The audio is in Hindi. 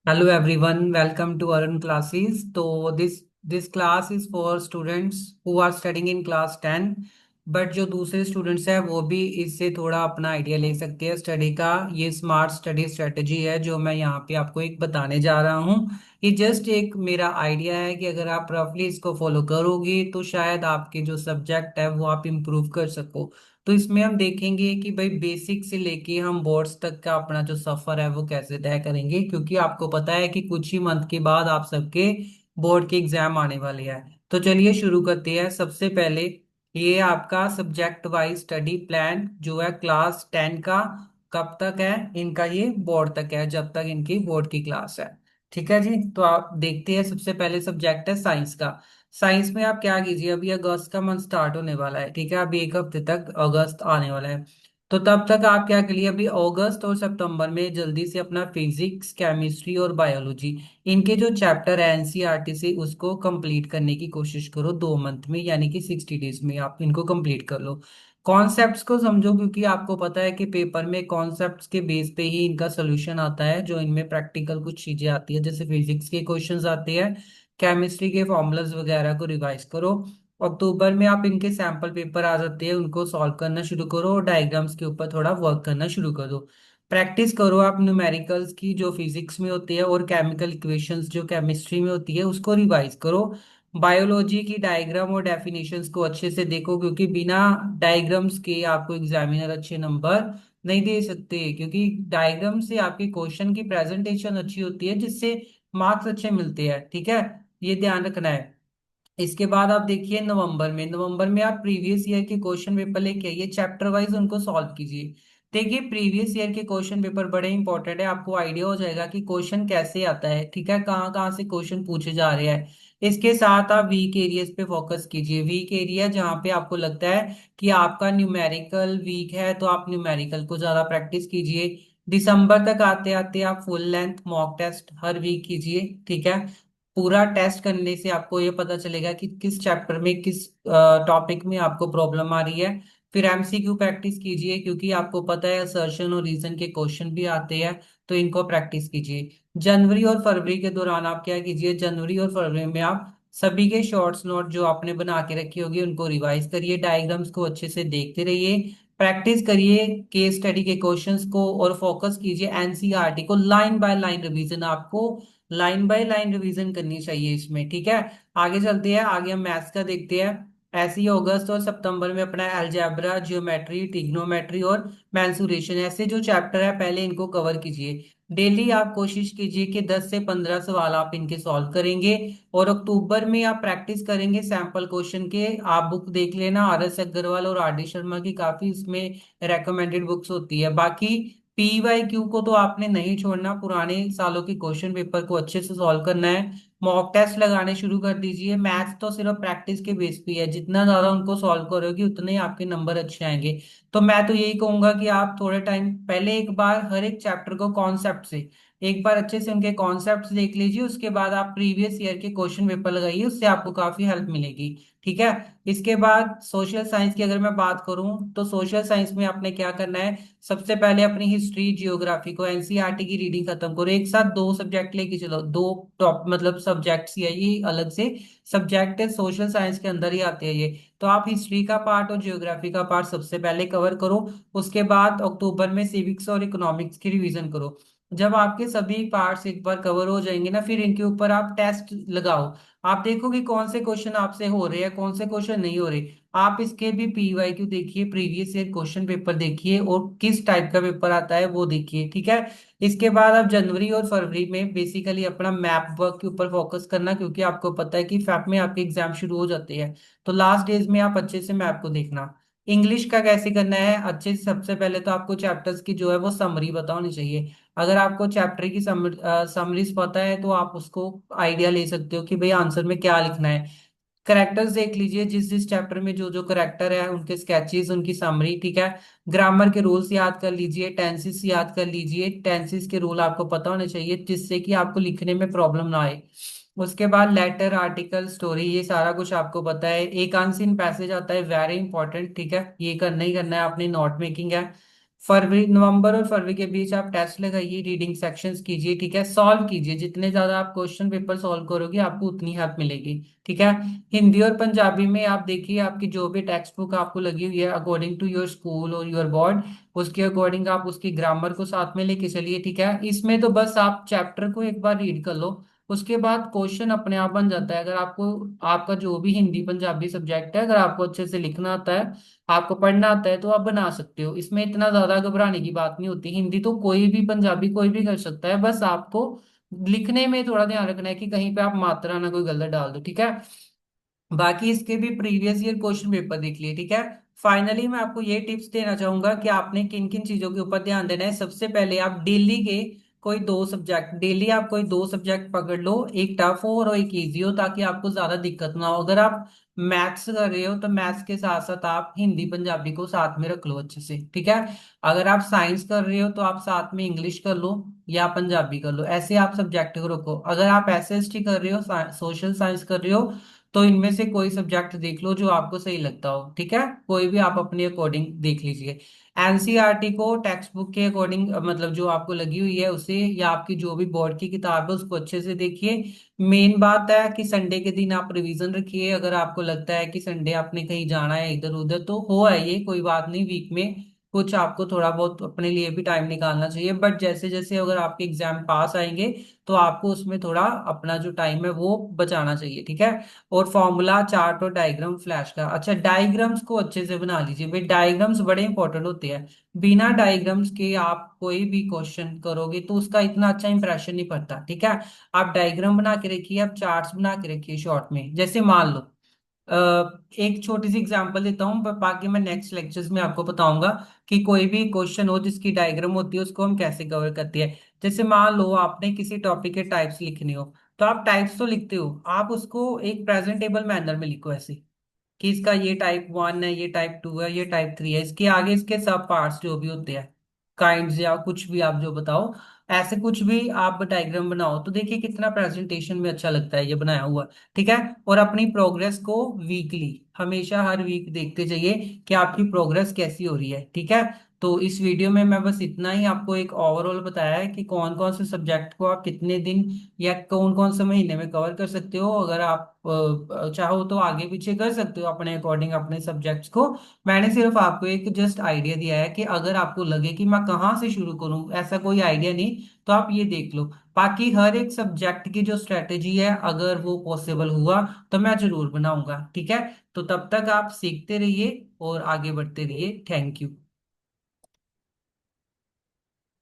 Hello everyone, welcome to Arun classes. So this class is for students who are studying in class 10, but जो दूसरे स्टूडेंट्स हैं वो भी इससे थोड़ा अपना आइडिया ले सकते हैं स्टडी का। ये स्मार्ट स्टडी स्ट्रेटजी है जो मैं यहाँ पे आपको एक बताने जा रहा हूँ। ये जस्ट एक मेरा आइडिया है कि अगर आप रफली इसको फॉलो करोगे तो शायद आपके जो सब्जेक्ट है वो आप इम्प्रूव कर सको। तो इसमें हम देखेंगे कि भाई बेसिक से लेके हम बोर्ड्स तक का अपना जो सफर है वो कैसे तय करेंगे, क्योंकि आपको पता है कि कुछ ही मंथ के बाद आप सबके बोर्ड के एग्जाम आने वाले हैं। तो चलिए शुरू करते हैं। सबसे पहले ये आपका सब्जेक्ट वाइज स्टडी प्लान जो है क्लास 10 का, कब तक है इनका, ये बोर्ड तक है, जब तक इनकी बोर्ड की क्लास है। ठीक है जी, तो आप देखते हैं। सबसे पहले सब्जेक्ट है साइंस का। साइंस में आप क्या कीजिए, अभी अगस्त का मंथ स्टार्ट होने वाला है, ठीक है, अभी एक हफ्ते तक अगस्त आने वाला है। तो तब तक आप क्या करिए, अभी अगस्त और सितंबर में जल्दी से अपना फिजिक्स, केमिस्ट्री और बायोलॉजी, इनके जो चैप्टर है एनसीईआरटी से, उसको कंप्लीट करने की कोशिश करो 2 मंथ में, यानी कि 60 डेज में आप इनको कंप्लीट कर लो। कॉन्सेप्ट्स को समझो, क्योंकि आपको पता है कि पेपर में कॉन्सेप्ट्स के बेस पे ही इनका सोल्यूशन आता है। जो इनमें प्रैक्टिकल कुछ चीजें आती है, जैसे फिजिक्स के क्वेश्चंस आते हैं, केमिस्ट्री के फॉर्मूलाज वगैरह को रिवाइज करो। अक्टूबर में आप इनके सैंपल पेपर आ जाते हैं, उनको सॉल्व करना शुरू करो और डायग्राम्स के ऊपर थोड़ा वर्क करना शुरू कर दो। प्रैक्टिस करो आप न्यूमेरिकल्स की जो फिजिक्स में होती है, और केमिकल इक्वेशंस जो केमिस्ट्री में होती है उसको रिवाइज करो। बायोलॉजी की डायग्राम और डेफिनेशंस को अच्छे से देखो, क्योंकि बिना डायग्राम्स के आपको एग्जामिनर अच्छे नंबर नहीं दे सकते, क्योंकि डायग्राम से आपके क्वेश्चन की प्रेजेंटेशन अच्छी होती है, जिससे मार्क्स अच्छे मिलते हैं। ठीक है, ये ध्यान रखना है। इसके बाद आप देखिए नवंबर में आप प्रीवियस ईयर के क्वेश्चन पेपर लेके आइए, चैप्टर वाइज उनको सॉल्व कीजिए। देखिए प्रीवियस ईयर के क्वेश्चन पेपर बड़े इंपॉर्टेंट है, आपको आइडिया हो जाएगा कि क्वेश्चन कैसे आता है, ठीक है, कहाँ कहाँ से क्वेश्चन पूछे जा रहे हैं। इसके साथ आप वीक एरियाज पे फोकस कीजिए। वीक एरिया जहाँ पे आपको लगता है कि आपका न्यूमेरिकल वीक है, तो आप न्यूमेरिकल को ज्यादा प्रैक्टिस कीजिए। दिसंबर तक आते आते आप फुल लेंथ मॉक टेस्ट हर वीक कीजिए। ठीक है, पूरा टेस्ट करने से आपको ये पता चलेगा कि किस चैप्टर में किस टॉपिक में आपको प्रॉब्लम आ रही है। फिर एमसीक्यू प्रैक्टिस कीजिए, क्योंकि आपको पता है असर्शन और रीजन के क्वेश्चन भी आते हैं, तो इनको प्रैक्टिस कीजिए। जनवरी और फरवरी के दौरान आप क्या कीजिए, जनवरी और फरवरी में आप सभी के शॉर्ट्स नोट जो आपने बना के रखी होगी उनको रिवाइज करिए, डायग्राम्स को अच्छे से देखते रहिए, प्रैक्टिस करिए केस स्टडी के क्वेश्चंस को, और फोकस कीजिए एनसीईआरटी को। लाइन बाय लाइन रिवीजन, आपको लाइन बाय लाइन रिवीजन करनी चाहिए इसमें। ठीक है, आगे चलते हैं। आगे हम मैथ्स का देखते हैं। ऐसे ही अगस्त और सितंबर में अपना अलजेब्रा, जियोमेट्री, ट्रिग्नोमेट्री और मेंसुरेशन, ऐसे जो चैप्टर है पहले इनको कवर कीजिए। डेली आप कोशिश कीजिए कि 10 से 15 सवाल आप इनके सॉल्व करेंगे। और अक्टूबर में आप प्रैक्टिस करेंगे सैंपल क्वेश्चन के। आप बुक देख लेना, आर एस अग्रवाल और आर डी शर्मा की, काफी इसमें रेकमेंडेड बुक्स होती है। बाकी पीवाईक्यू को तो आपने नहीं छोड़ना, पुराने सालों के क्वेश्चन पेपर को अच्छे से सॉल्व करना है। मॉक टेस्ट लगाने शुरू कर दीजिए। मैथ्स तो सिर्फ प्रैक्टिस के बेस पे है, जितना ज्यादा उनको सॉल्व करोगे उतने ही आपके नंबर अच्छे आएंगे। तो मैं तो यही कहूंगा कि आप थोड़े टाइम पहले एक बार हर एक चैप्टर को कॉन्सेप्ट से एक बार अच्छे से उनके कॉन्सेप्ट्स देख लीजिए, उसके बाद आप प्रीवियस ईयर के क्वेश्चन पेपर लगाइए, उससे आपको काफी हेल्प मिलेगी। ठीक है, इसके बाद सोशल साइंस की अगर मैं बात करूं, तो सोशल साइंस में आपने क्या करना है, सबसे पहले अपनी हिस्ट्री जियोग्राफी को एनसीईआरटी की रीडिंग खत्म करो। एक साथ दो सब्जेक्ट लेके चलो, दो टॉप मतलब सब्जेक्ट्स ही है ये, अलग से सब्जेक्ट है, सोशल साइंस के अंदर ही आते हैं ये। तो आप हिस्ट्री का पार्ट और जियोग्राफी का पार्ट सबसे पहले कवर करो। उसके बाद अक्टूबर में सिविक्स और इकोनॉमिक्स की रिवीजन करो। जब आपके सभी पार्ट्स एक बार कवर हो जाएंगे ना, फिर इनके ऊपर आप टेस्ट लगाओ। आप देखोगे कौन से क्वेश्चन आपसे हो रहे हैं, कौन से क्वेश्चन नहीं हो रहे। आप इसके भी पीवाईक्यू देखिए, प्रीवियस ईयर क्वेश्चन पेपर देखिए, और किस टाइप का पेपर आता है वो देखिए। ठीक है, इसके बाद आप जनवरी और फरवरी में बेसिकली अपना मैप वर्क के ऊपर फोकस करना, क्योंकि आपको पता है कि फैप में आपके एग्जाम शुरू हो जाते हैं। तो लास्ट डेज में आप अच्छे से मैप को देखना। इंग्लिश का कैसे करना है अच्छे से, सबसे पहले तो आपको चैप्टर्स की जो है वो समरी पता होनी चाहिए। अगर आपको चैप्टर की समरीज पता है तो आप उसको आइडिया ले सकते हो कि भाई आंसर में क्या लिखना है। करेक्टर्स देख लीजिए, जिस जिस चैप्टर में जो जो करेक्टर है उनके स्केचेस, उनकी समरी। ठीक है, ग्रामर के रूल्स याद कर लीजिए, टेंसेस याद कर लीजिए, टेंसेस के रूल आपको पता होने चाहिए, जिससे कि आपको लिखने में प्रॉब्लम ना आए। उसके बाद लेटर, आर्टिकल, स्टोरी, ये सारा कुछ आपको पता है। एक अनसीन पैसेज आता है, वेरी इंपॉर्टेंट, ठीक है, ये करना ही करना है, अपनी नोट मेकिंग है। फरवरी, नवंबर और फरवरी के बीच आप टेस्ट लगाइए, रीडिंग सेक्शंस कीजिए, ठीक है, सॉल्व कीजिए, जितने ज्यादा आप क्वेश्चन पेपर सॉल्व करोगे आपको उतनी हेल्प मिलेगी, ठीक है। हिंदी और पंजाबी में आप देखिए, आपकी जो भी टेक्स्ट बुक आपको लगी हुई है अकॉर्डिंग टू योर स्कूल और योर बोर्ड, उसके अकॉर्डिंग आप उसकी ग्रामर को साथ में लेके चलिए, ठीक है। इसमें तो बस आप चैप्टर को एक बार रीड कर लो, उसके बाद क्वेश्चन अपने आप बन जाता है। अगर आपको, आपका जो भी हिंदी पंजाबी सब्जेक्ट है, अगर आपको अच्छे से लिखना आता है, आपको पढ़ना आता है, तो आप बना सकते हो। इसमें इतना ज्यादा घबराने की बात नहीं होती। हिंदी तो कोई भी, पंजाबी कोई भी कर सकता है, बस आपको लिखने में थोड़ा ध्यान रखना है कि कहीं पे आप मात्रा ना कोई गलत डाल दो, ठीक है। बाकी इसके भी प्रीवियस ईयर क्वेश्चन पेपर देख लिए, ठीक है। फाइनली मैं आपको ये टिप्स देना चाहूंगा कि आपने किन किन चीजों के ऊपर ध्यान देना है। सबसे पहले आप डेली के कोई दो सब्जेक्ट, डेली आप कोई दो सब्जेक्ट पकड़ लो, एक टफ हो और एक इजी हो, ताकि आपको ज्यादा दिक्कत ना हो। अगर आप मैथ्स कर रहे हो तो मैथ्स के साथ साथ आप हिंदी पंजाबी को साथ में रख लो अच्छे से, ठीक है। अगर आप साइंस कर रहे हो तो आप साथ में इंग्लिश कर लो या पंजाबी कर लो, ऐसे आप सब्जेक्ट को रखो। अगर आप एसएसटी कर रहे हो, सोशल साइंस कर रहे हो, तो इनमें से कोई सब्जेक्ट देख लो जो आपको सही लगता हो, ठीक है। कोई भी आप अपने अकॉर्डिंग देख लीजिए। एनसीईआरटी को टेक्स्ट बुक के अकॉर्डिंग, मतलब जो आपको लगी हुई है उसे, या आपकी जो भी बोर्ड की किताब है उसको अच्छे से देखिए। मेन बात है कि संडे के दिन आप रिवीजन रखिए। अगर आपको लगता है कि संडे आपने कहीं जाना है इधर उधर, तो हो है ये कोई बात नहीं, वीक में कुछ आपको थोड़ा बहुत अपने लिए भी टाइम निकालना चाहिए। बट जैसे जैसे अगर आपके एग्जाम पास आएंगे, तो आपको उसमें थोड़ा अपना जो टाइम है वो बचाना चाहिए, ठीक है। और फॉर्मूला चार्ट और डायग्राम फ्लैश का, अच्छा डायग्राम्स को अच्छे से बना लीजिए भाई, डायग्राम्स बड़े इंपॉर्टेंट होते हैं। बिना डायग्राम्स के आप कोई भी क्वेश्चन करोगे तो उसका इतना अच्छा इंप्रेशन नहीं पड़ता, ठीक है। आप डायग्राम बना के रखिए, आप चार्ट्स बना के रखिए शॉर्ट में। जैसे मान लो, एक छोटी सी एग्जांपल देता हूँ, बाकी मैं नेक्स्ट लेक्चर्स में आपको बताऊंगा कि कोई भी क्वेश्चन हो जिसकी डायग्राम होती है उसको हम कैसे कवर करते हैं। जैसे मान लो आपने किसी टॉपिक के टाइप्स लिखने हो, तो आप टाइप्स तो लिखते हो, आप उसको एक प्रेजेंटेबल मैनर में लिखो ऐसे कि इसका ये टाइप वन है, ये टाइप टू है, ये टाइप थ्री है, इसके आगे इसके सब पार्ट्स जो भी होते हैं, काइंड्स या कुछ भी आप जो बताओ, ऐसे कुछ भी आप डायग्राम बनाओ, तो देखिए कितना प्रेजेंटेशन में अच्छा लगता है ये बनाया हुआ, ठीक है। और अपनी प्रोग्रेस को वीकली, हमेशा हर वीक देखते जाइए कि आपकी प्रोग्रेस कैसी हो रही है, ठीक है। तो इस वीडियो में मैं बस इतना ही आपको एक ओवरऑल बताया है कि कौन कौन से सब्जेक्ट को आप कितने दिन या कौन कौन से महीने में कवर कर सकते हो। अगर आप चाहो तो आगे पीछे कर सकते हो अपने अकॉर्डिंग अपने सब्जेक्ट्स को। मैंने सिर्फ आपको एक जस्ट आइडिया दिया है कि अगर आपको लगे कि मैं कहाँ से शुरू करूँ, ऐसा कोई आइडिया नहीं, तो आप ये देख लो। बाकी हर एक सब्जेक्ट की जो स्ट्रेटेजी है, अगर वो पॉसिबल हुआ तो मैं जरूर बनाऊंगा, ठीक है। तो तब तक आप सीखते रहिए और आगे बढ़ते रहिए। Thank you.